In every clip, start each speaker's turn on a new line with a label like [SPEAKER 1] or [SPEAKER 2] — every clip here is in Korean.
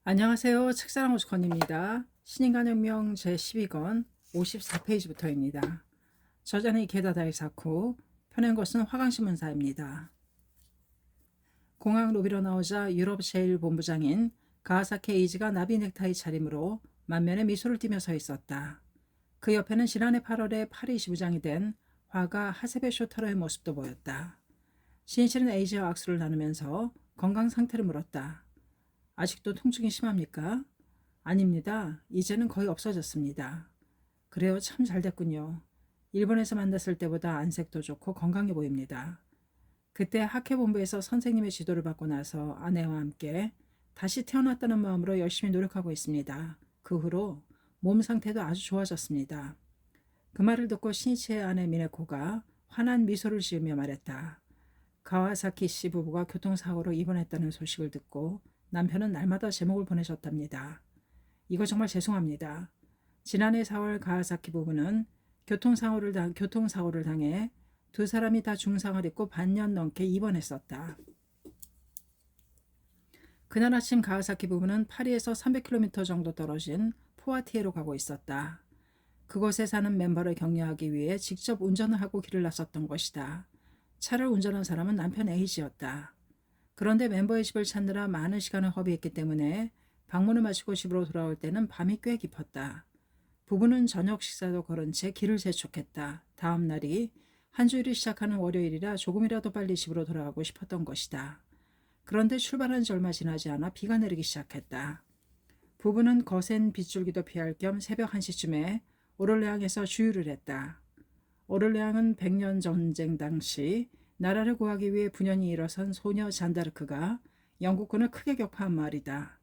[SPEAKER 1] 안녕하세요. 책사랑 오스건입니다. 신인간혁명 제12권 54페이지부터입니다. 저자는 게다다이 사쿠, 펴낸 것은 화강신문사입니다. 공항 로비로 나오자 유럽 제1본부장인 가하사키 에이지가 나비 넥타이 차림으로 만면에 미소를 띠며 서 있었다. 그 옆에는 지난해 8월에 파리 지부장이 된 화가 하세베 쇼타로의 모습도 보였다. 신실은 에이지와 악수를 나누면서 건강 상태를 물었다. 아직도 통증이 심합니까? 아닙니다. 이제는 거의 없어졌습니다. 그래요. 참 잘됐군요. 일본에서 만났을 때보다 안색도 좋고 건강해 보입니다. 그때 학회본부에서 선생님의 지도를 받고 나서 아내와 함께 다시 태어났다는 마음으로 열심히 노력하고 있습니다. 그 후로 몸 상태도 아주 좋아졌습니다. 그 말을 듣고 신이치의 아내 미네코가 환한 미소를 지으며 말했다. 가와사키 씨 부부가 교통사고로 입원했다는 소식을 듣고 남편은 날마다 제목을 보내셨답니다. 이거 정말 죄송합니다. 지난해 4월 가와사키 부부는 교통사고를 당해 두 사람이 다 중상을 입고 반년 넘게 입원했었다. 그날 아침 가와사키 부부는 파리에서 300km 정도 떨어진 포아티에로 가고 있었다. 그곳에 사는 멤버를 격려하기 위해 직접 운전을 하고 길을 나섰던 것이다. 차를 운전한 사람은 남편 A씨였다. 그런데 멤버의 집을 찾느라 많은 시간을 허비했기 때문에 방문을 마치고 집으로 돌아올 때는 밤이 꽤 깊었다. 부부는 저녁 식사도 거른 채 길을 재촉했다. 다음 날이 한 주일이 시작하는 월요일이라 조금이라도 빨리 집으로 돌아가고 싶었던 것이다. 그런데 출발한 지 얼마 지나지 않아 비가 내리기 시작했다. 부부는 거센 빗줄기도 피할 겸 새벽 1시쯤에 오를레앙에서 주유를 했다. 오를레앙은 100년 전쟁 당시 나라를 구하기 위해 분연히 일어선 소녀 잔다르크가 영국군을 크게 격파한 마을이다.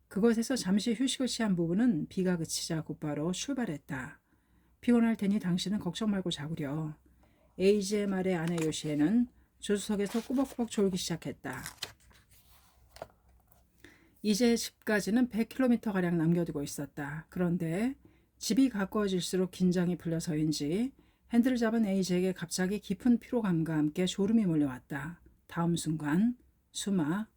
[SPEAKER 1] 그곳에서 잠시 휴식을 취한 부부는 비가 그치자 곧바로 출발했다. 피곤할 테니 당신은 걱정 말고 자구려. 에이지의 말에 아내 요시에는 조수석에서 꾸벅꾸벅 졸기 시작했다. 이제 집까지는 100km가량 남겨두고 있었다. 그런데 집이 가까워질수록 긴장이 풀려서인지 핸들을 잡은 에이지에게 갑자기 깊은 피로감과 함께 졸음이 몰려왔다. 다음 순간 수마,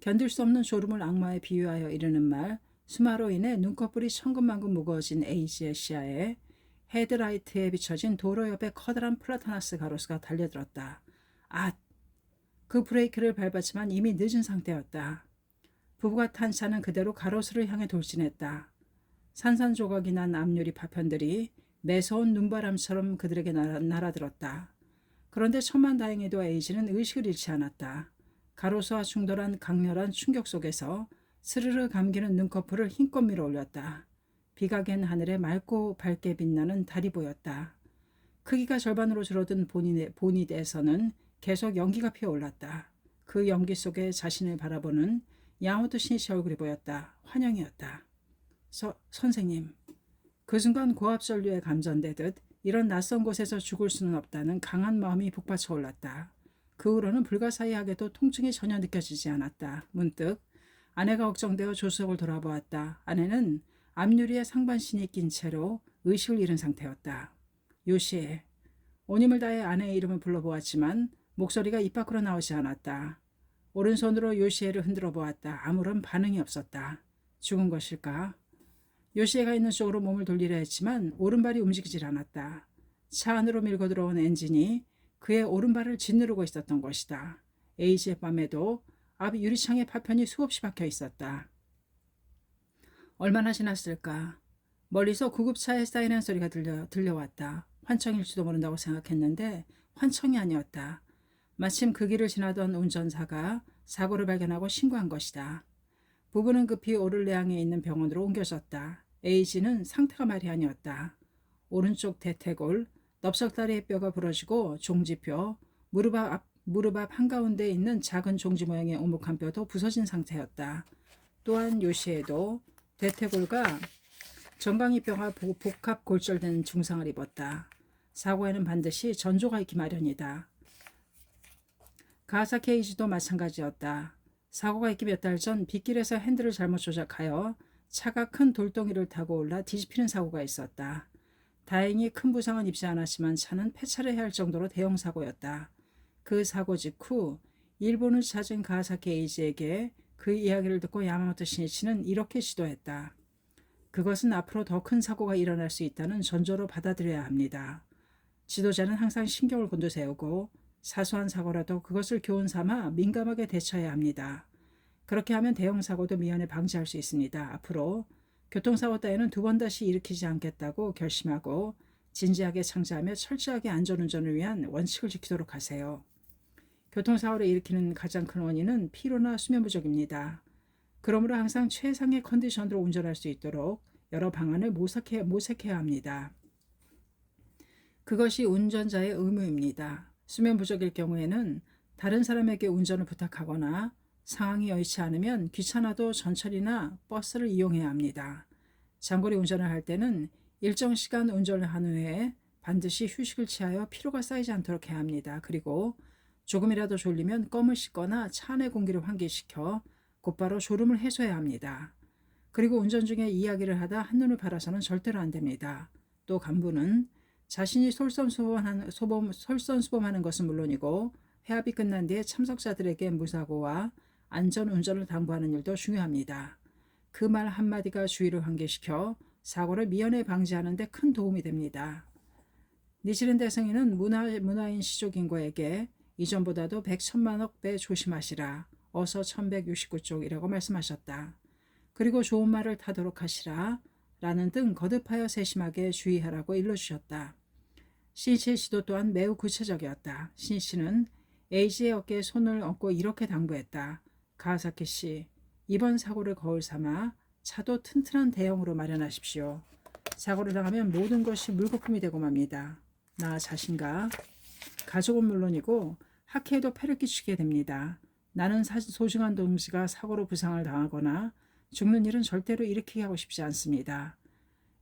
[SPEAKER 1] 견딜 수 없는 졸음을 악마에 비유하여 이르는 말, 수마로 인해 눈꺼풀이 천근만근 무거워진 에이지의 시야에 헤드라이트에 비춰진 도로 옆에 커다란 플라타나스 가로수가 달려들었다. 앗! 그 브레이크를 밟았지만 이미 늦은 상태였다. 부부가 탄 차는 그대로 가로수를 향해 돌진했다. 산산조각이 난 앞유리 파편들이 매서운 눈바람처럼 그들에게 날아들었다. 그런데 천만다행히도 에이지는 의식을 잃지 않았다. 가로수와 충돌한 강렬한 충격 속에서 스르르 감기는 눈꺼풀을 힘껏 밀어 올렸다. 비가 갠 하늘에 맑고 밝게 빛나는 달이 보였다. 크기가 절반으로 줄어든 보닛에서는 계속 연기가 피어올랐다. 그 연기 속에 자신을 바라보는 야마토 신이시 얼굴이 보였다. 환영이었다. 선생님. 그 순간 고압전류에 감전되듯 이런 낯선 곳에서 죽을 수는 없다는 강한 마음이 북받쳐 올랐다. 그 후로는 불가사의하게도 통증이 전혀 느껴지지 않았다. 문득 아내가 걱정되어 조수석을 돌아보았다. 아내는 앞유리에 상반신이 낀 채로 의식을 잃은 상태였다. 요시에. 온 힘을 다해 아내의 이름을 불러보았지만 목소리가 입 밖으로 나오지 않았다. 오른손으로 요시에를 흔들어 보았다. 아무런 반응이 없었다. 죽은 것일까? 요시에가 있는 쪽으로 몸을 돌리려 했지만 오른발이 움직이질 않았다. 차 안으로 밀고 들어온 엔진이 그의 오른발을 짓누르고 있었던 것이다. 에이지의 밤에도 앞 유리창에 파편이 수없이 박혀 있었다. 얼마나 지났을까? 멀리서 구급차의 사이렌 소리가 들려왔다. 환청일지도 모른다고 생각했는데 환청이 아니었다. 마침 그 길을 지나던 운전사가 사고를 발견하고 신고한 것이다. 부부는 급히 오를레앙에 있는 병원으로 옮겨졌다. 에이지는 상태가 말이 아니었다. 오른쪽 대퇴골, 넓적다리의 뼈가 부러지고 종지뼈, 무릎 앞 한가운데에 있는 작은 종지 모양의 오목한 뼈도 부서진 상태였다. 또한 요시에도 대퇴골과 정강이뼈가 복합 골절된 중상을 입었다. 사고에는 반드시 전조가 있기 마련이다. 가하사키 에이지도 마찬가지였다. 사고가 있기 몇 달 전 빗길에서 핸들을 잘못 조작하여 차가 큰 돌덩이를 타고 올라 뒤집히는 사고가 있었다. 다행히 큰 부상은 입지 않았지만 차는 폐차를 해야 할 정도로 대형 사고였다. 그 사고 직후 일본을 찾은 가하사키 에이지에게 그 이야기를 듣고 야마모토 신이치는 이렇게 시도했다. 그것은 앞으로 더 큰 사고가 일어날 수 있다는 전조로 받아들여야 합니다. 지도자는 항상 신경을 곤두세우고 사소한 사고라도 그것을 교훈 삼아 민감하게 대처해야 합니다. 그렇게 하면 대형 사고도 미연에 방지할 수 있습니다. 앞으로 교통사고 따위는 두 번 다시 일으키지 않겠다고 결심하고 진지하게 창조하며 철저하게 안전운전을 위한 원칙을 지키도록 하세요. 교통사고를 일으키는 가장 큰 원인은 피로나 수면 부족입니다. 그러므로 항상 최상의 컨디션으로 운전할 수 있도록 여러 방안을 모색해야 합니다. 그것이 운전자의 의무입니다. 수면 부족일 경우에는 다른 사람에게 운전을 부탁하거나 상황이 여의치 않으면 귀찮아도 전철이나 버스를 이용해야 합니다. 장거리 운전을 할 때는 일정 시간 운전을 한 후에 반드시 휴식을 취하여 피로가 쌓이지 않도록 해야 합니다. 그리고 조금이라도 졸리면 껌을 씹거나 차 안의 공기를 환기시켜 곧바로 졸음을 해소해야 합니다. 그리고 운전 중에 이야기를 하다 한눈을 팔아서는 절대로 안 됩니다. 또 간부는 자신이 솔선수범하는 것은 물론이고 회합이 끝난 뒤에 참석자들에게 무사고와 안전운전을 당부하는 일도 중요합니다. 그 말 한마디가 주의를 환기시켜 사고를 미연에 방지하는 데 큰 도움이 됩니다. 니치른 대성인은 문화인 시족인고에게 이전보다도 100천만억 배 조심하시라. 어서 1169쪽이라고 말씀하셨다. 그리고 좋은 말을 타도록 하시라. 라는 등 거듭하여 세심하게 주의하라고 일러주셨다. 신이치의 시도 또한 매우 구체적이었다. 신이치는 에이지의 어깨에 손을 얹고 이렇게 당부했다. 가와사키 씨, 이번 사고를 거울 삼아 차도 튼튼한 대형으로 마련하십시오. 사고를 당하면 모든 것이 물거품이 되고 맙니다. 나 자신과 가족은 물론이고 학회에도 폐를 끼치게 됩니다. 나는 소중한 동지가 사고로 부상을 당하거나 죽는 일은 절대로 일으키게 하고 싶지 않습니다.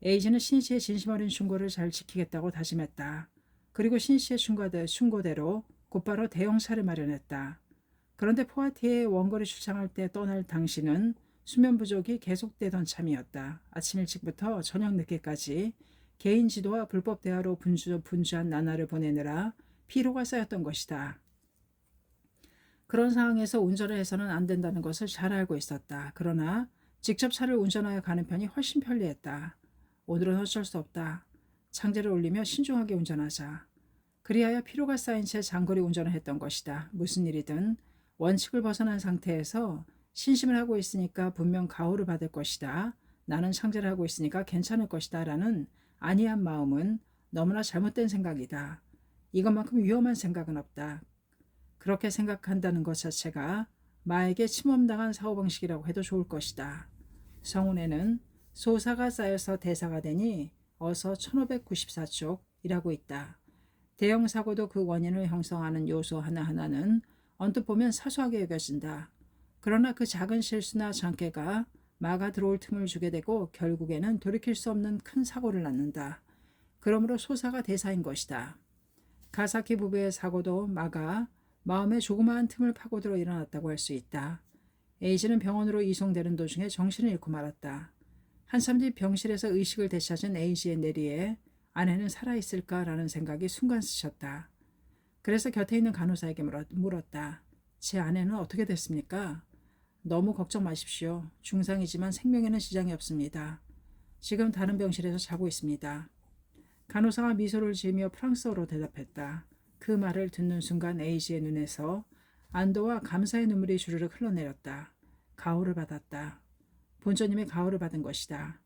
[SPEAKER 1] 에이지는 신이치의 진심 어린 충고를 잘 지키겠다고 다짐했다. 그리고 신이치의 충고대로 곧바로 대형차를 마련했다. 그런데 포와티에 원거리 출장할 때 떠날 당시는 수면 부족이 계속되던 참이었다. 아침 일찍부터 저녁 늦게까지 개인 지도와 불법 대화로 분주한 나날을 보내느라 피로가 쌓였던 것이다. 그런 상황에서 운전을 해서는 안 된다는 것을 잘 알고 있었다. 그러나 직접 차를 운전하여 가는 편이 훨씬 편리했다. 오늘은 어쩔 수 없다. 창제를 올리며 신중하게 운전하자. 그리하여 피로가 쌓인 채 장거리 운전을 했던 것이다. 무슨 일이든 원칙을 벗어난 상태에서 신심을 하고 있으니까 분명 가호를 받을 것이다. 나는 창제를 하고 있으니까 괜찮을 것이다. 라는 안이한 마음은 너무나 잘못된 생각이다. 이것만큼 위험한 생각은 없다. 그렇게 생각한다는 것 자체가 마에게 침범당한 사고방식이라고 해도 좋을 것이다. 성운에는 소사가 쌓여서 대사가 되니 어서 1594쪽이라고 있다. 대형 사고도 그 원인을 형성하는 요소 하나하나는 언뜻 보면 사소하게 여겨진다. 그러나 그 작은 실수나 장애가 마가 들어올 틈을 주게 되고 결국에는 돌이킬 수 없는 큰 사고를 낳는다. 그러므로 소사가 대사인 것이다. 가사키 부부의 사고도 마가 마음의 조그마한 틈을 파고들어 일어났다고 할 수 있다. 에이지는 병원으로 이송되는 도중에 정신을 잃고 말았다. 한참 뒤 병실에서 의식을 되찾은 에이지의 내리에 아내는 살아있을까라는 생각이 순간 스쳤다. 그래서 곁에 있는 간호사에게 물었다. 제 아내는 어떻게 됐습니까? 너무 걱정 마십시오. 중상이지만 생명에는 지장이 없습니다. 지금 다른 병실에서 자고 있습니다. 간호사가 미소를 지으며 프랑스어로 대답했다. 그 말을 듣는 순간 에이지의 눈에서 안도와 감사의 눈물이 주르륵 흘러내렸다. 가호를 받았다. 본처님의 가호를 받은 것이다.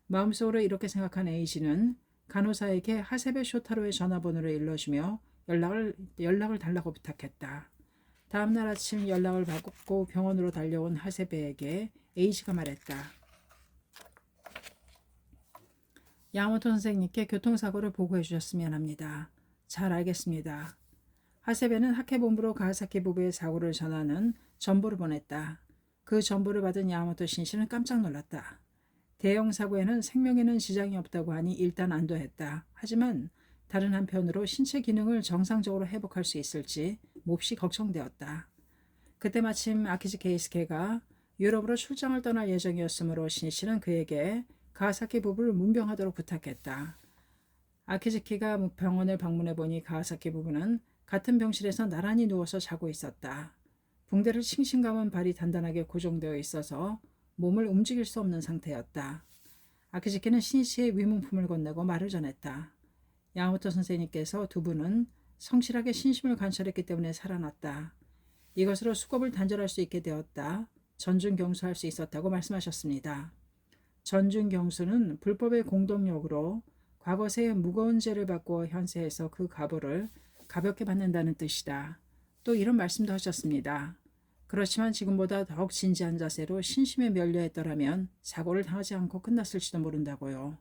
[SPEAKER 1] 마음속으로 이렇게 생각한 에이지는 간호사에게 하세베 쇼타로의 전화번호를 일러주며 연락을 달라고 부탁했다. 다음날 아침 연락을 받고 병원으로 달려온 하세베에게 에이지가 말했다. 야마모토 선생님께 교통사고를 보고해 주셨으면 합니다. 잘 알겠습니다. 하세베는 학회본부로 가와사키 부부의 사고를 전하는 전보를 보냈다. 그 전보를 받은 야마모토 신씨는 깜짝 놀랐다. 대형 사고에는 생명에는 지장이 없다고 하니 일단 안도했다. 하지만 다른 한편으로 신체 기능을 정상적으로 회복할 수 있을지 몹시 걱정되었다. 그때 마침 아키지 케이스케가 유럽으로 출장을 떠날 예정이었으므로 신씨는 그에게 가와사키 부부를 문병하도록 부탁했다. 아키즈키가 병원을 방문해 보니 가와사키 부부는 같은 병실에서 나란히 누워서 자고 있었다. 붕대를 싱싱 감은 발이 단단하게 고정되어 있어서 몸을 움직일 수 없는 상태였다. 아키즈키는 신이치의 위문품을 건네고 말을 전했다. 야마모토 선생님께서 두 분은 성실하게 신심을 관찰했기 때문에 살아났다. 이것으로 수겁을 단절할 수 있게 되었다. 전준경수할 수 있었다고 말씀하셨습니다. 전준경수는 불법의 공동력으로 과거세의 무거운 죄를 받고 현세에서 그 가보를 가볍게 받는다는 뜻이다. 또 이런 말씀도 하셨습니다. 그렇지만 지금보다 더욱 진지한 자세로 신심에 면려했더라면 사고를 당하지 않고 끝났을지도 모른다고요.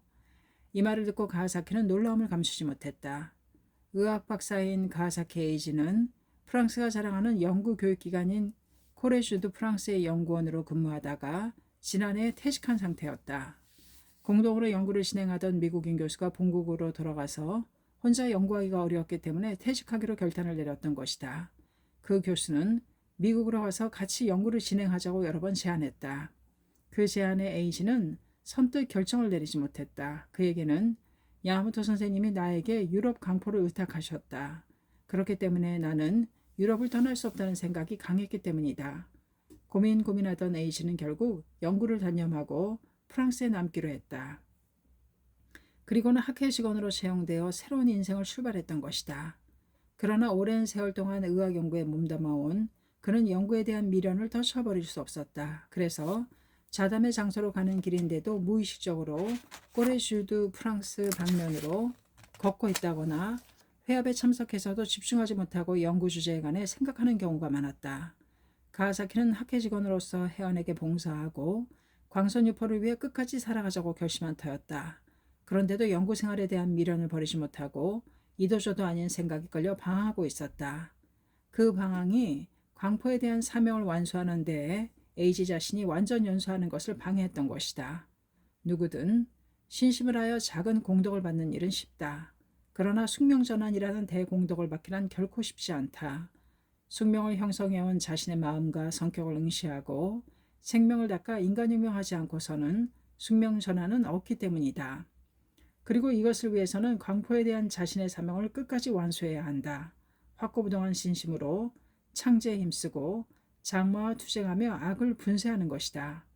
[SPEAKER 1] 이 말을 듣고 가하사키는 놀라움을 감추지 못했다. 의학 박사인 가하사키 에이지는 프랑스가 자랑하는 연구 교육기관인 코레주드 프랑스의 연구원으로 근무하다가 지난해 퇴직한 상태였다. 공동으로 연구를 진행하던 미국인 교수가 본국으로 돌아가서 혼자 연구하기가 어려웠기 때문에 퇴직하기로 결단을 내렸던 것이다. 그 교수는 미국으로 가서 같이 연구를 진행하자고 여러 번 제안했다. 그 제안에 에이지는 선뜻 결정을 내리지 못했다. 그에게는 야마모토 선생님이 나에게 유럽 강포를 의탁하셨다. 그렇기 때문에 나는 유럽을 떠날 수 없다는 생각이 강했기 때문이다. 고민하던 에이지는 결국 연구를 단념하고 프랑스에 남기로 했다. 그리고는 학회 직원으로 채용되어 새로운 인생을 출발했던 것이다. 그러나 오랜 세월 동안 의학 연구에 몸담아온 그는 연구에 대한 미련을 떨쳐버릴 수 없었다. 그래서 자담의 장소로 가는 길인데도 무의식적으로 꼬레주드 프랑스 방면으로 걷고 있다거나 회합에 참석해서도 집중하지 못하고 연구 주제에 관해 생각하는 경우가 많았다. 가하사키는 학회 직원으로서 회원에게 봉사하고 광선유포를 위해 끝까지 살아가자고 결심한 터였다. 그런데도 연구 생활에 대한 미련을 버리지 못하고 이도저도 아닌 생각이 끌려 방황하고 있었다. 그 방황이 광포에 대한 사명을 완수하는 데에 에이지 자신이 완전 연수하는 것을 방해했던 것이다. 누구든 신심을 하여 작은 공덕을 받는 일은 쉽다. 그러나 숙명전환이라는 대공덕을 받기란 결코 쉽지 않다. 숙명을 형성해온 자신의 마음과 성격을 응시하고 생명을 닦아 인간혁명하지 않고서는 숙명전환은 없기 때문이다. 그리고 이것을 위해서는 광포에 대한 자신의 사명을 끝까지 완수해야 한다. 확고부동한 신심으로 창제에 힘쓰고 장마와 투쟁하며 악을 분쇄하는 것이다.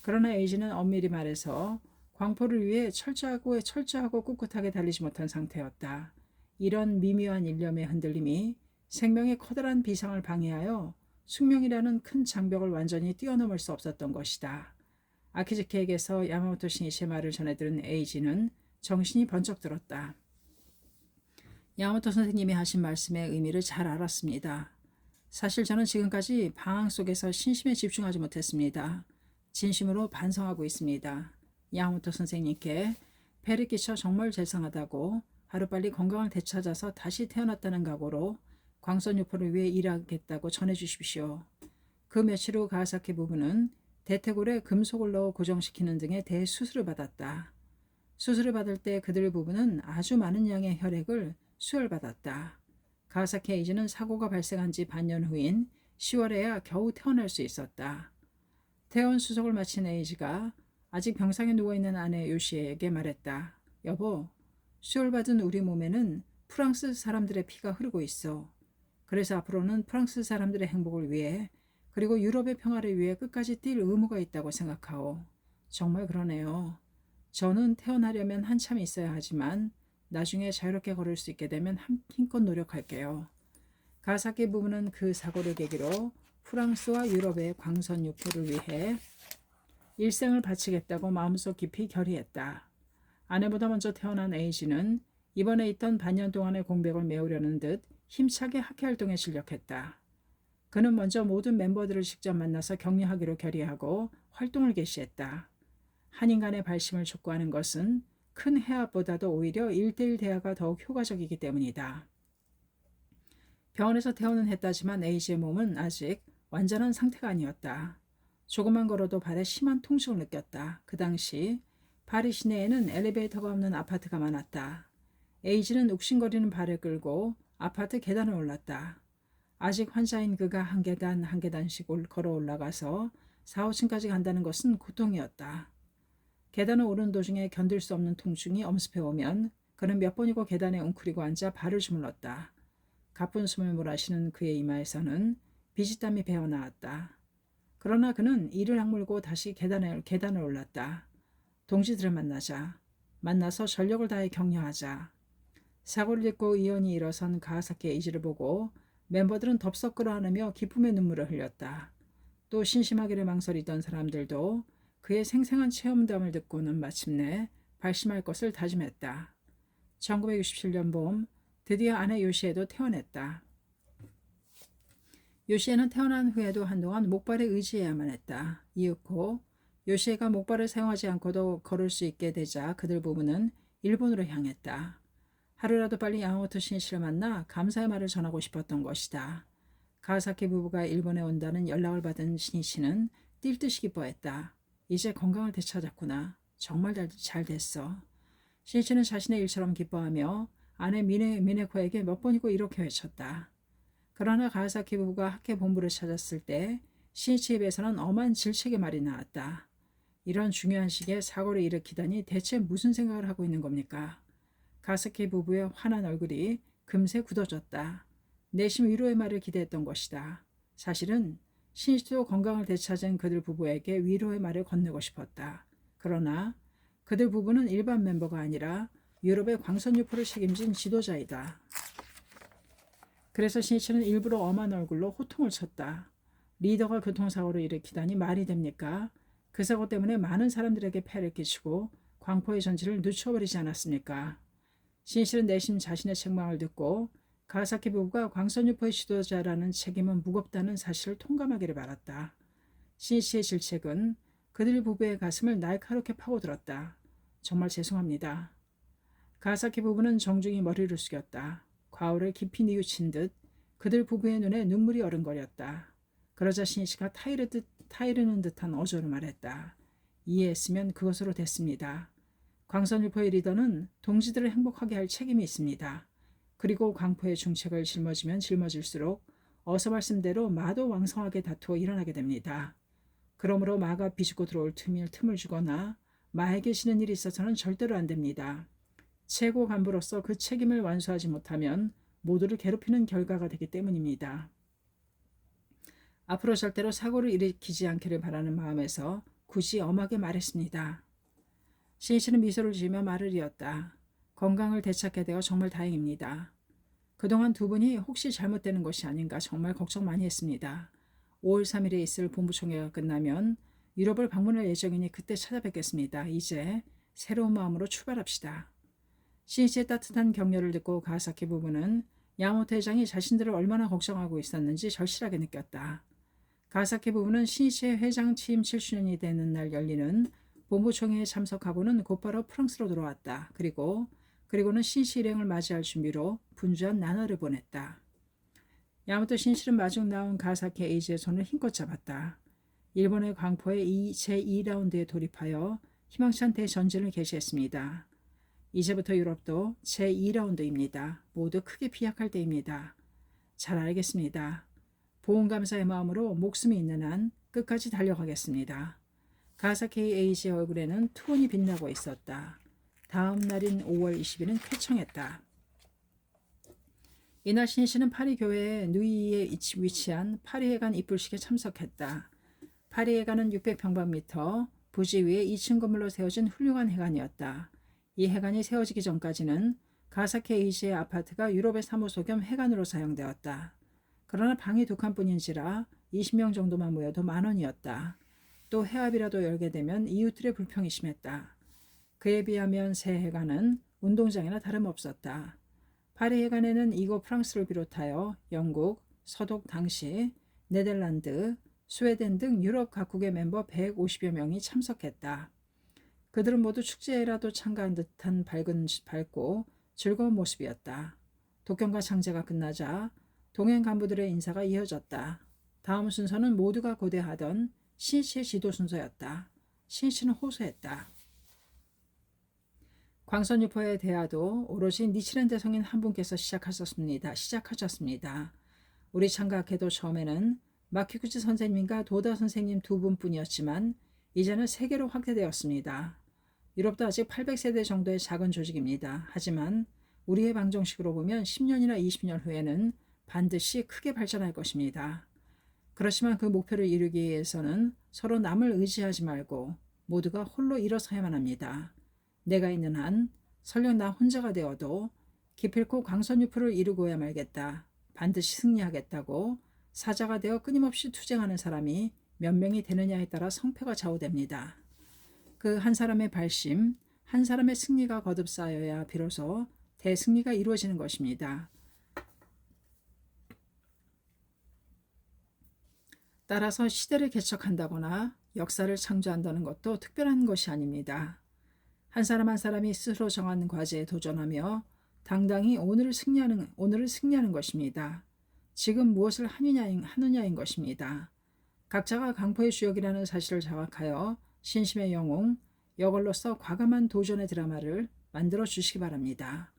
[SPEAKER 1] 그러나 에이지는 엄밀히 말해서 광포를 위해 철저하고 꿋꿋하게 달리지 못한 상태였다. 이런 미묘한 일념의 흔들림이 생명의 커다란 비상을 방해하여 숙명이라는 큰 장벽을 완전히 뛰어넘을 수 없었던 것이다. 아키즈키에게서 야마모토 신이시의 말을 전해들은 에이지는 정신이 번쩍 들었다. 야마모토 선생님이 하신 말씀의 의미를 잘 알았습니다. 사실 저는 지금까지 방황 속에서 신심에 집중하지 못했습니다. 진심으로 반성하고 있습니다. 야마모토 선생님께 폐를 끼쳐 정말 죄송하다고 하루빨리 건강을 되찾아서 다시 태어났다는 각오로 광선유포를 위해 일하겠다고 전해주십시오. 그 며칠 후 가하사키 부부는 대퇴골에 금속을 넣어 고정시키는 등의 대수술을 받았다. 수술을 받을 때 그들 부부는 아주 많은 양의 혈액을 수혈받았다. 가하사키 에이지는 사고가 발생한 지 반년 후인 10월에야 겨우 태어날 수 있었다. 퇴원 수속을 마친 에이지가 아직 병상에 누워있는 아내 요시에게 말했다. 여보, 수혈받은 우리 몸에는 프랑스 사람들의 피가 흐르고 있어. 그래서 앞으로는 프랑스 사람들의 행복을 위해 그리고 유럽의 평화를 위해 끝까지 뛸 의무가 있다고 생각하오. 정말 그러네요. 저는 태어나려면 한참 있어야 하지만 나중에 자유롭게 걸을 수 있게 되면 힘껏 노력할게요. 가사키 부부는 그 사고를 계기로 프랑스와 유럽의 광선 유포를 위해 일생을 바치겠다고 마음속 깊이 결의했다. 아내보다 먼저 태어난 에이지는 이번에 있던 반년 동안의 공백을 메우려는 듯 힘차게 학회활동에 진력했다. 그는 먼저 모든 멤버들을 직접 만나서 격려하기로 결의하고 활동을 개시했다. 한인 간의 발심을 촉구하는 것은 큰 해압보다도 오히려 1대1 대화가 더욱 효과적이기 때문이다. 병원에서 퇴원은 했다지만 에이지의 몸은 아직 완전한 상태가 아니었다. 조금만 걸어도 발에 심한 통증을 느꼈다. 그 당시 파리 시내에는 엘리베이터가 없는 아파트가 많았다. 에이지는 욱신거리는 발을 끌고 아파트 계단을 올랐다. 아직 환자인 그가 한 계단 한 계단씩 걸어 올라가서 4, 5층까지 간다는 것은 고통이었다. 계단을 오른 도중에 견딜 수 없는 통증이 엄습해오면 그는 몇 번이고 계단에 웅크리고 앉아 발을 주물렀다. 가쁜 숨을 몰아쉬는 그의 이마에서는 비지땀이 배어나왔다. 그러나 그는 이를 악물고 다시 계단을 올랐다. 동지들을 만나자. 만나서 전력을 다해 격려하자. 사고를 딛고 이연이 일어선 가와사키 에이지를 보고 멤버들은 덥석 끌어안으며 기쁨의 눈물을 흘렸다. 또 신심하기를 망설이던 사람들도 그의 생생한 체험담을 듣고는 마침내 발심할 것을 다짐했다. 1967년 봄 드디어 아내 요시에도 태어났다. 요시에는 태어난 후에도 한동안 목발에 의지해야만 했다. 이윽고 요시에가 목발을 사용하지 않고도 걸을 수 있게 되자 그들 부부는 일본으로 향했다. 하루라도 빨리 야마모토 신이치를 만나 감사의 말을 전하고 싶었던 것이다. 가와사키 부부가 일본에 온다는 연락을 받은 신이치는 뛸 듯이 기뻐했다. 이제 건강을 되찾았구나. 정말 잘 됐어. 신이치는 자신의 일처럼 기뻐하며 아내 미네코에게 몇 번이고 이렇게 외쳤다. 그러나 가와사키 부부가 학회 본부를 찾았을 때 신이치 입에서는 엄한 질책의 말이 나왔다. 이런 중요한 시기에 사고를 일으키다니 대체 무슨 생각을 하고 있는 겁니까? 가와사키 부부의 환한 얼굴이 금세 굳어졌다. 내심 위로의 말을 기대했던 것이다. 사실은 신이치도 건강을 되찾은 그들 부부에게 위로의 말을 건네고 싶었다. 그러나 그들 부부는 일반 멤버가 아니라 유럽의 광선유포를 책임진 지도자이다. 그래서 신이치는 일부러 엄한 얼굴로 호통을 쳤다. 리더가 교통사고를 일으키다니 말이 됩니까? 그 사고 때문에 많은 사람들에게 폐를 끼치고 광포의 전지를 늦춰버리지 않았습니까? 신이치는 내심 자신의 책망을 듣고 가와사키 부부가 광선유포의 지도자라는 책임은 무겁다는 사실을 통감하기를 바랐다. 신이치의 질책은 그들 부부의 가슴을 날카롭게 파고들었다. 정말 죄송합니다. 가와사키 부부는 정중히 머리를 숙였다. 과오를 깊이 뉘우친 듯 그들 부부의 눈에 눈물이 어른거렸다. 그러자 신이치가 타이르는 듯한 어조로 말했다. 이해했으면 그것으로 됐습니다. 광선유포의 리더는 동지들을 행복하게 할 책임이 있습니다. 그리고 광포의 중책을 짊어지면 짊어질수록 어서 말씀대로 마도 왕성하게 다투어 일어나게 됩니다. 그러므로 마가 비집고 들어올 틈을 주거나 마에게 지는 일이 있어서는 절대로 안 됩니다. 최고 간부로서 그 책임을 완수하지 못하면 모두를 괴롭히는 결과가 되기 때문입니다. 앞으로 절대로 사고를 일으키지 않기를 바라는 마음에서 굳이 엄하게 말했습니다. 신이치는 미소를 지으며 말을 이었다. 건강을 되찾게 되어 정말 다행입니다. 그동안 두 분이 혹시 잘못되는 것이 아닌가 정말 걱정 많이 했습니다. 5월 3일에 있을 본부총회가 끝나면 유럽을 방문할 예정이니 그때 찾아뵙겠습니다. 이제 새로운 마음으로 출발합시다. 신이치의 따뜻한 격려를 듣고 가와사키 부부는 야마모토 회장이 자신들을 얼마나 걱정하고 있었는지 절실하게 느꼈다. 가와사키 부부는 신이치의 회장 취임 7주년이 되는 날 열리는 본부총회에 참석하고는 곧바로 프랑스로 돌아왔다. 그리고는 신이치 일행을 맞이할 준비로 분주한 나날을 보냈다. 야마모토 신이치는 마중 나온 가와사키 에이지의 손을 힘껏 잡았다. 일본의 광포의 제2라운드에 돌입하여 희망찬 대전진을 개시했습니다. 이제부터 유럽도 제2라운드입니다. 모두 크게 비약할 때입니다. 잘 알겠습니다. 보훈감사의 마음으로 목숨이 있는 한 끝까지 달려가겠습니다. 가와사키 에이지의 얼굴에는 투혼이 빛나고 있었다. 다음 날인 5월 20일은 쾌청했다. 이날 신이치는 파리 교회의 누이에 위치한 파리회관 입불식에 참석했다. 파리회관은 600평방미터 부지 위에 2층 건물로 세워진 훌륭한 회관이었다. 이 회관이 세워지기 전까지는 가와사키 에이지의 아파트가 유럽의 사무소 겸 회관으로 사용되었다. 그러나 방이 2칸뿐인지라 20명 정도만 모여도 만원이었다. 또 해압이라도 열게 되면 이웃들의 불평이 심했다. 그에 비하면 새 회관은 운동장이나 다름없었다. 파리 회관에는 이곳 프랑스를 비롯하여 영국, 서독 당시, 네덜란드, 스웨덴 등 유럽 각국의 멤버 150여 명이 참석했다. 그들은 모두 축제라도 참가한 듯한 밝고 즐거운 모습이었다. 독경과 창제가 끝나자 동행 간부들의 인사가 이어졌다. 다음 순서는 모두가 고대하던 신이치의 지도 순서였다. 신이치는 호소했다. 광선유포의 대화도 오로지 니치렌 대성인 한 분께서 시작하셨습니다. 우리 창가학회도 처음에는 마키구치 선생님과 도다 선생님 두 분뿐이었지만 이제는 세계로 확대되었습니다. 유럽도 아직 800세대 정도의 작은 조직입니다. 하지만 우리의 방정식으로 보면 10년이나 20년 후에는 반드시 크게 발전할 것입니다. 그렇지만 그 목표를 이루기 위해서는 서로 남을 의지하지 말고 모두가 홀로 일어서야만 합니다. 내가 있는 한 설령 나 혼자가 되어도 기필코 광선유포를 이루고야 말겠다. 반드시 승리하겠다고 사자가 되어 끊임없이 투쟁하는 사람이 몇 명이 되느냐에 따라 성패가 좌우됩니다. 그 한 사람의 발심, 한 사람의 승리가 거듭 쌓여야 비로소 대승리가 이루어지는 것입니다. 따라서 시대를 개척한다거나 역사를 창조한다는 것도 특별한 것이 아닙니다. 한 사람 한 사람이 스스로 정한 과제에 도전하며 당당히 오늘을 승리하는 것입니다. 지금 무엇을 하느냐인 것입니다. 각자가 강포의 주역이라는 사실을 자각하여 신심의 영웅, 여걸로서 과감한 도전의 드라마를 만들어 주시기 바랍니다.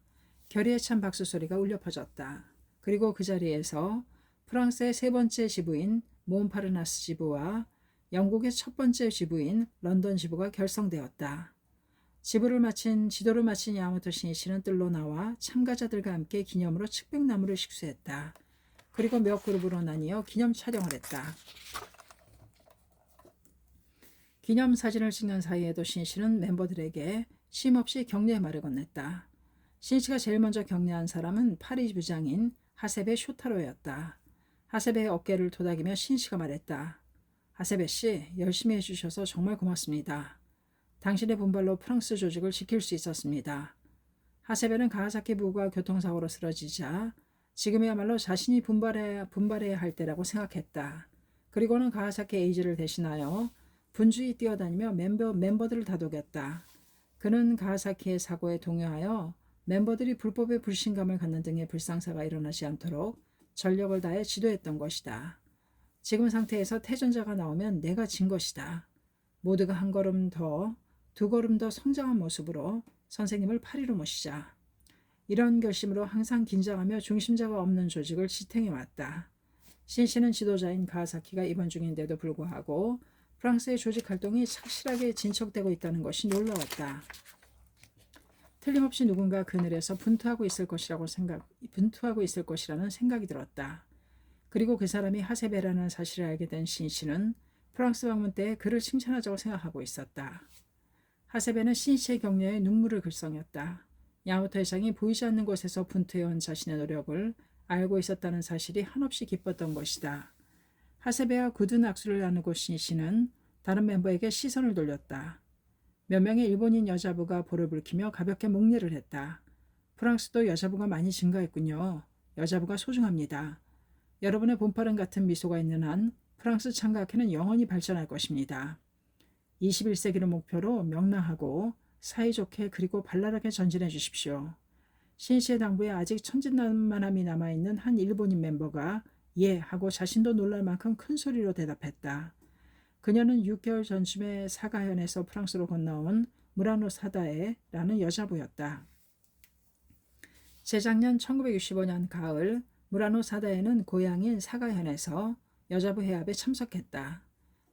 [SPEAKER 1] 결의에 찬 박수 소리가 울려 퍼졌다. 그리고 그 자리에서 프랑스의 세 번째 지부인 몬파르나스 지부와 영국의 첫 번째 지부인 런던 지부가 결성되었다. 지도를 마친 야마토 신이시는 뜰로 나와 참가자들과 함께 기념으로 측백나무를 식수했다. 그리고 몇 그룹으로 나뉘어 기념 촬영을 했다. 기념 사진을 찍는 사이에도 신씨는 멤버들에게 쉼없이 격려의 말을 건넸다. 신씨가 제일 먼저 격려한 사람은 파리 부장인 하세베 쇼타로였다. 하세베의 어깨를 토닥이며 신씨가 말했다. 하세베 씨, 열심히 해주셔서 정말 고맙습니다. 당신의 분발로 프랑스 조직을 지킬 수 있었습니다. 하세베는 가하사키 부가 교통사고로 쓰러지자 지금이야말로 자신이 분발해야 할 때라고 생각했다. 그리고는 가하사키 에이지를 대신하여 분주히 뛰어다니며 멤버들을 다독였다. 그는 가하사키의 사고에 동요하여 멤버들이 불법에 불신감을 갖는 등의 불상사가 일어나지 않도록 전력을 다해 지도했던 것이다. 지금 상태에서 태전자가 나오면 내가 진 것이다. 모두가 한 걸음 더, 두 걸음 더 성장한 모습으로 선생님을 파리로 모시자. 이런 결심으로 항상 긴장하며 중심자가 없는 조직을 지탱해왔다. 신씨는 지도자인 가하사키가 입원 중인데도 불구하고 프랑스의 조직 활동이 착실하게 진척되고 있다는 것이 놀라웠다. 틀림없이 누군가 그늘에서 분투하고 있을 것이라는 생각이 들었다. 그리고 그 사람이 하세베라는 사실을 알게 된 신씨는 프랑스 방문 때 그를 칭찬하자고 생각하고 있었다. 하세베는 신씨의 격려에 눈물을 글썽였다. 야마토 회장이 보이지 않는 곳에서 분투해온 자신의 노력을 알고 있었다는 사실이 한없이 기뻤던 것이다. 하세베와 굳은 악수를 나누고 신씨는 다른 멤버에게 시선을 돌렸다. 몇 명의 일본인 여자부가 볼을 붉히며 가볍게 목례를 했다. 프랑스도 여자부가 많이 증가했군요. 여자부가 소중합니다. 여러분의 봄바람 같은 미소가 있는 한 프랑스 창가학회는 영원히 발전할 것입니다. 21세기를 목표로 명랑하고 사이좋게 그리고 발랄하게 전진해 주십시오. 신씨의 당부에 아직 천진난만함이 남아있는 한 일본인 멤버가 예 하고 자신도 놀랄 만큼 큰 소리로 대답했다. 그녀는 6개월 전쯤에 사가현에서 프랑스로 건너온 무라노 사다에라는 여자부였다. 재작년 1965년 가을 무라노 사다에는 고향인 사가현에서 여자부 회합에 참석했다.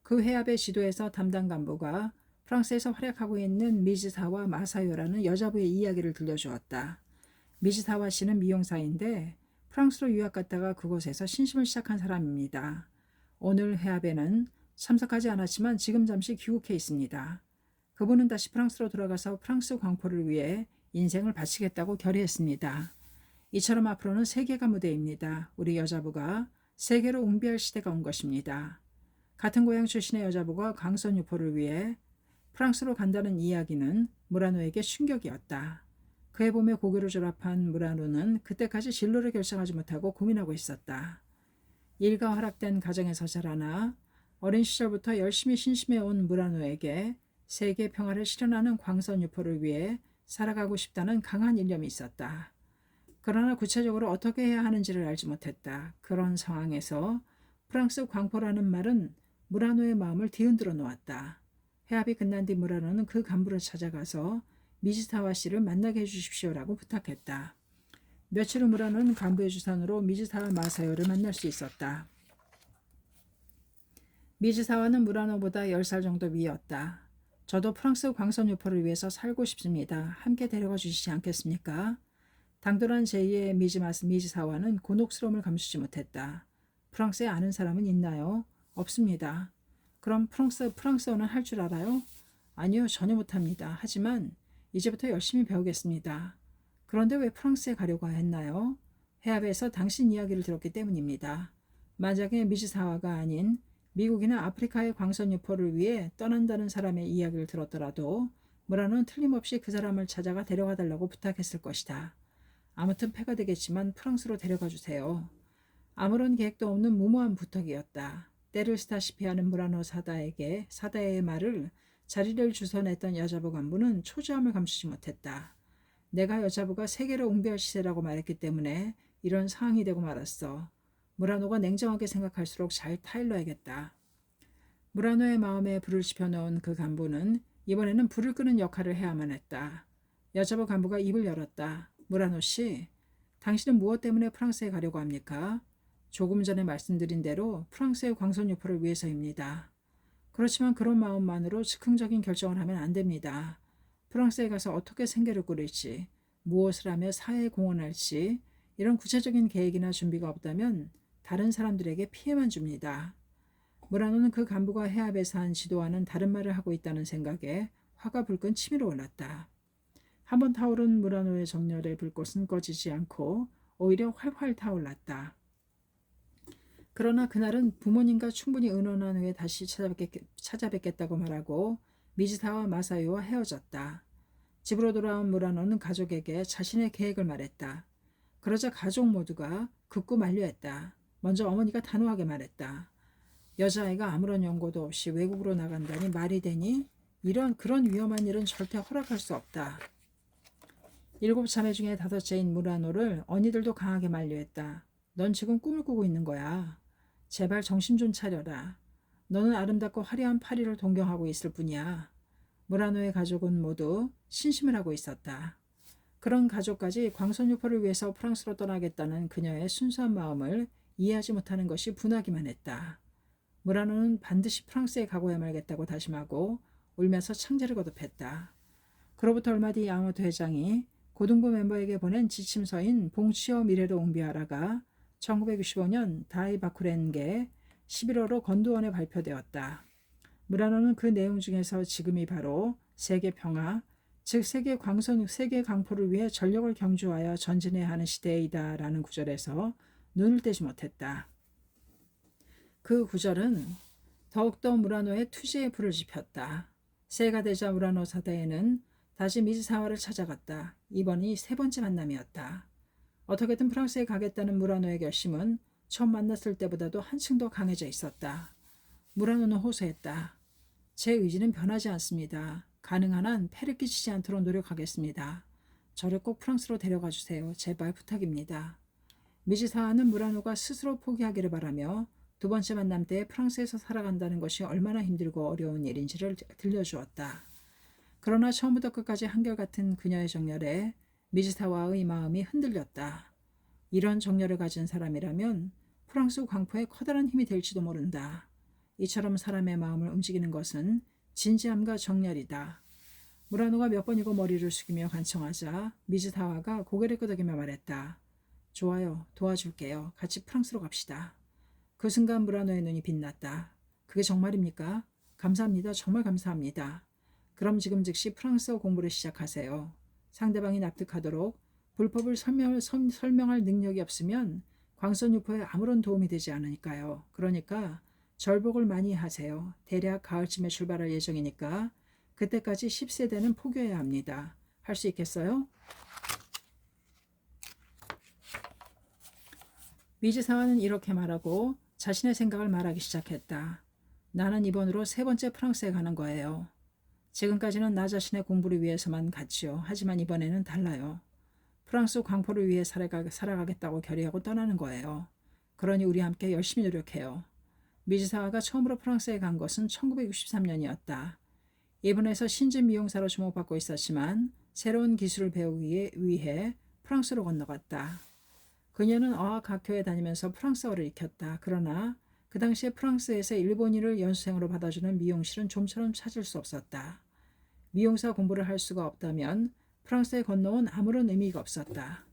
[SPEAKER 1] 그 회합의 지도에서 담당 간부가 프랑스에서 활약하고 있는 미즈사와 마사요라는 여자부의 이야기를 들려주었다. 미즈사와 씨는 미용사인데 프랑스로 유학 갔다가 그곳에서 신심을 시작한 사람입니다. 오늘 회합에는 참석하지 않았지만 지금 잠시 귀국해 있습니다. 그분은 다시 프랑스로 돌아가서 프랑스 광포를 위해 인생을 바치겠다고 결의했습니다. 이처럼 앞으로는 세계가 무대입니다. 우리 여자부가 세계로 웅비할 시대가 온 것입니다. 같은 고향 출신의 여자부가 강선유포를 위해 프랑스로 간다는 이야기는 무라노에게 충격이었다. 그해 봄에 고교를 졸업한 무라노는 그때까지 진로를 결정하지 못하고 고민하고 있었다. 일가 허락된 가정에서 자라나 어린 시절부터 열심히 신심해온 무라노에게 세계 평화를 실현하는 광선유포를 위해 살아가고 싶다는 강한 일념이 있었다. 그러나 구체적으로 어떻게 해야 하는지를 알지 못했다. 그런 상황에서 프랑스 광포라는 말은 무라노의 마음을 뒤흔들어 놓았다. 회합이 끝난 뒤 무라노는 그 간부를 찾아가서 미즈사와 씨를 만나게 해주십시오라고 부탁했다. 며칠 후 무라노는 간부의 주선으로 미즈사와 마사요를 만날 수 있었다. 미즈사와는 무라노보다 10살 정도 위였다. 저도 프랑스 광선유포를 위해서 살고 싶습니다. 함께 데려가 주시지 않겠습니까? 당돌한 제2의 미즈사와는 곤혹스러움을 감추지 못했다. 프랑스에 아는 사람은 있나요? 없습니다. 그럼 프랑스어는 할 줄 알아요? 아니요, 전혀 못합니다. 하지만 이제부터 열심히 배우겠습니다. 그런데 왜 프랑스에 가려고 했나요? 해압에서 당신 이야기를 들었기 때문입니다. 만약에 미즈사와가 아닌 미국이나 아프리카의 광선 유포를 위해 떠난다는 사람의 이야기를 들었더라도 무라노는 틀림없이 그 사람을 찾아가 데려가 달라고 부탁했을 것이다. 아무튼 패가 되겠지만 프랑스로 데려가 주세요. 아무런 계획도 없는 무모한 부탁이었다. 때를 쓰다시피 하는 무라노 사다의 말을 자리를 주선했던 여자부 간부는 초조함을 감추지 못했다. 내가 여자부가 세계를 웅비할 시세라고 말했기 때문에 이런 상황이 되고 말았어. 무라노가 냉정하게 생각할수록 잘 타일러야겠다. 무라노의 마음에 불을 지펴놓은 그 간부는 이번에는 불을 끄는 역할을 해야만 했다. 여자부 간부가 입을 열었다. 무라노 씨, 당신은 무엇 때문에 프랑스에 가려고 합니까? 조금 전에 말씀드린 대로 프랑스의 광선 유포를 위해서입니다. 그렇지만 그런 마음만으로 즉흥적인 결정을 하면 안 됩니다. 프랑스에 가서 어떻게 생계를 꾸릴지, 무엇을 하며 사회에 공헌할지 이런 구체적인 계획이나 준비가 없다면 다른 사람들에게 피해만 줍니다. 무라노는 그 간부가 해압에서 한 지도와는 다른 말을 하고 있다는 생각에 화가 불끈 치밀어 올랐다. 한번 타오른 무라노의 정열의 불꽃은 꺼지지 않고 오히려 활활 타올랐다. 그러나 그날은 부모님과 충분히 의논한 후에 다시 찾아뵙겠다고 말하고 미즈타와 마사요와 헤어졌다. 집으로 돌아온 무라노는 가족에게 자신의 계획을 말했다. 그러자 가족 모두가 극구 만류했다. 먼저 어머니가 단호하게 말했다. 여자아이가 아무런 연고도 없이 외국으로 나간다니 말이 되니? 그런 위험한 일은 절대 허락할 수 없다. 7자매 중에 5째인 무라노를 언니들도 강하게 만류했다. 넌 지금 꿈을 꾸고 있는 거야. 제발 정신 좀 차려라. 너는 아름답고 화려한 파리를 동경하고 있을 뿐이야. 무라노의 가족은 모두 신심을 하고 있었다. 그런 가족까지 광선유포를 위해서 프랑스로 떠나겠다는 그녀의 순수한 마음을 이해하지 못하는 것이 분하기만 했다. 무라노는 반드시 프랑스에 가고야 말겠다고 다짐하고 울면서 창제를 거듭했다. 그로부터 얼마 뒤 양호토 회장이 고등부 멤버에게 보낸 지침서인 봉치어 미래로 옹비하라가 1965년 다이바쿠렌게 11월호 건두원에 발표되었다. 무라노는 그 내용 중에서 지금이 바로 세계 평화, 즉 세계 강포를 위해 전력을 경주하여 전진해야 하는 시대이다라는 구절에서 눈을 떼지 못했다. 그 구절은 더욱더 무라노의 투지에 불을 지폈다. 새해가 되자 무라노 사다에는 다시 미즈사와를 찾아갔다. 이번이 3번째 만남이었다. 어떻게든 프랑스에 가겠다는 무라노의 결심은 처음 만났을 때보다도 한층 더 강해져 있었다. 무라노는 호소했다. 제 의지는 변하지 않습니다. 가능한 한 폐를 끼치지 않도록 노력하겠습니다. 저를 꼭 프랑스로 데려가 주세요. 제발 부탁입니다. 미즈사와는 무라노가 스스로 포기하기를 바라며 2번째 만남 때 프랑스에서 살아간다는 것이 얼마나 힘들고 어려운 일인지를 들려주었다. 그러나 처음부터 끝까지 한결같은 그녀의 정열에 미즈사와의 마음이 흔들렸다. 이런 정열을 가진 사람이라면 프랑스 광포에 커다란 힘이 될지도 모른다. 이처럼 사람의 마음을 움직이는 것은 진지함과 정열이다. 무라노가 몇 번이고 머리를 숙이며 간청하자 미즈사와가 고개를 끄덕이며 말했다. 좋아요. 도와줄게요. 같이 프랑스로 갑시다. 그 순간 무라노의 눈이 빛났다. 그게 정말입니까? 감사합니다. 정말 감사합니다. 그럼 지금 즉시 프랑스어 공부를 시작하세요. 상대방이 납득하도록 불법을 설명할 능력이 없으면 광선유포에 아무런 도움이 되지 않으니까요. 그러니까 절복을 많이 하세요. 대략 가을쯤에 출발할 예정이니까 그때까지 10세대는 포기해야 합니다. 할 수 있겠어요? 미즈사와는 이렇게 말하고 자신의 생각을 말하기 시작했다. 나는 이번으로 3번째 프랑스에 가는 거예요. 지금까지는 나 자신의 공부를 위해서만 갔지요. 하지만 이번에는 달라요. 프랑스 광포를 위해 살아가겠다고 결의하고 떠나는 거예요. 그러니 우리 함께 열심히 노력해요. 미즈사와가 처음으로 프랑스에 간 것은 1963년이었다. 일본에서 신진 미용사로 주목받고 있었지만 새로운 기술을 배우기 위해 프랑스로 건너갔다. 그녀는 어학학교에 다니면서 프랑스어를 익혔다. 그러나 그 당시에 프랑스에서 일본인을 연수생으로 받아주는 미용실은 좀처럼 찾을 수 없었다. 미용사 공부를 할 수가 없다면 프랑스에 건너온 아무런 의미가 없었다.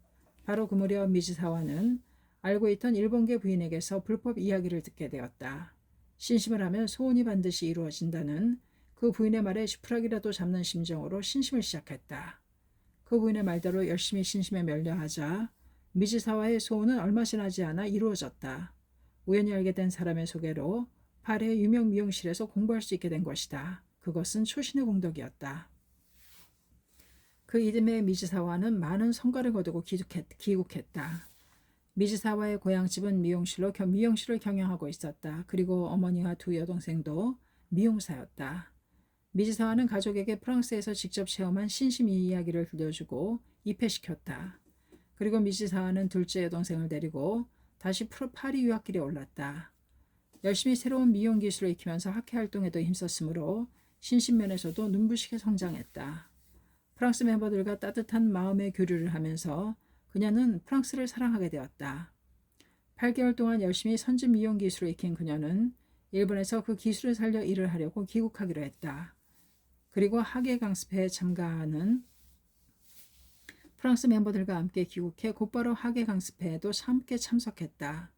[SPEAKER 1] 바로 그 무렵 미즈사와는 알고 있던 일본계 부인에게서 불법 이야기를 듣게 되었다. 신심을 하면 소원이 반드시 이루어진다는 그 부인의 말에 지푸라기라도 잡는 심정으로 신심을 시작했다. 그 부인의 말대로 열심히 신심에 면려하자 미지사와의 소원은 얼마 지나지 않아 이루어졌다. 우연히 알게 된 사람의 소개로 파리의 유명 미용실에서 공부할 수 있게 된 것이다. 그것은 초신의 공덕이었다. 그 이듬해 미지사와는 많은 성과를 거두고 귀국했다. 미지사와의 고향집은 미용실을 경영하고 있었다. 그리고 어머니와 두 여동생도 미용사였다. 미지사와는 가족에게 프랑스에서 직접 체험한 신심 이야기를 들려주고 입회시켰다. 그리고 미지사와는 둘째 여동생을 데리고 다시 파리 유학길에 올랐다. 열심히 새로운 미용 기술을 익히면서 학회 활동에도 힘썼으므로 신심면에서도 눈부시게 성장했다. 프랑스 멤버들과 따뜻한 마음의 교류를 하면서 그녀는 프랑스를 사랑하게 되었다. 8개월 동안 열심히 선진 미용 기술을 익힌 그녀는 일본에서 그 기술을 살려 일을 하려고 귀국하기로 했다. 그리고 학예 강습회에 참가하는 프랑스 멤버들과 함께 귀국해 곧바로 학예 강습회에도 함께 참석했다.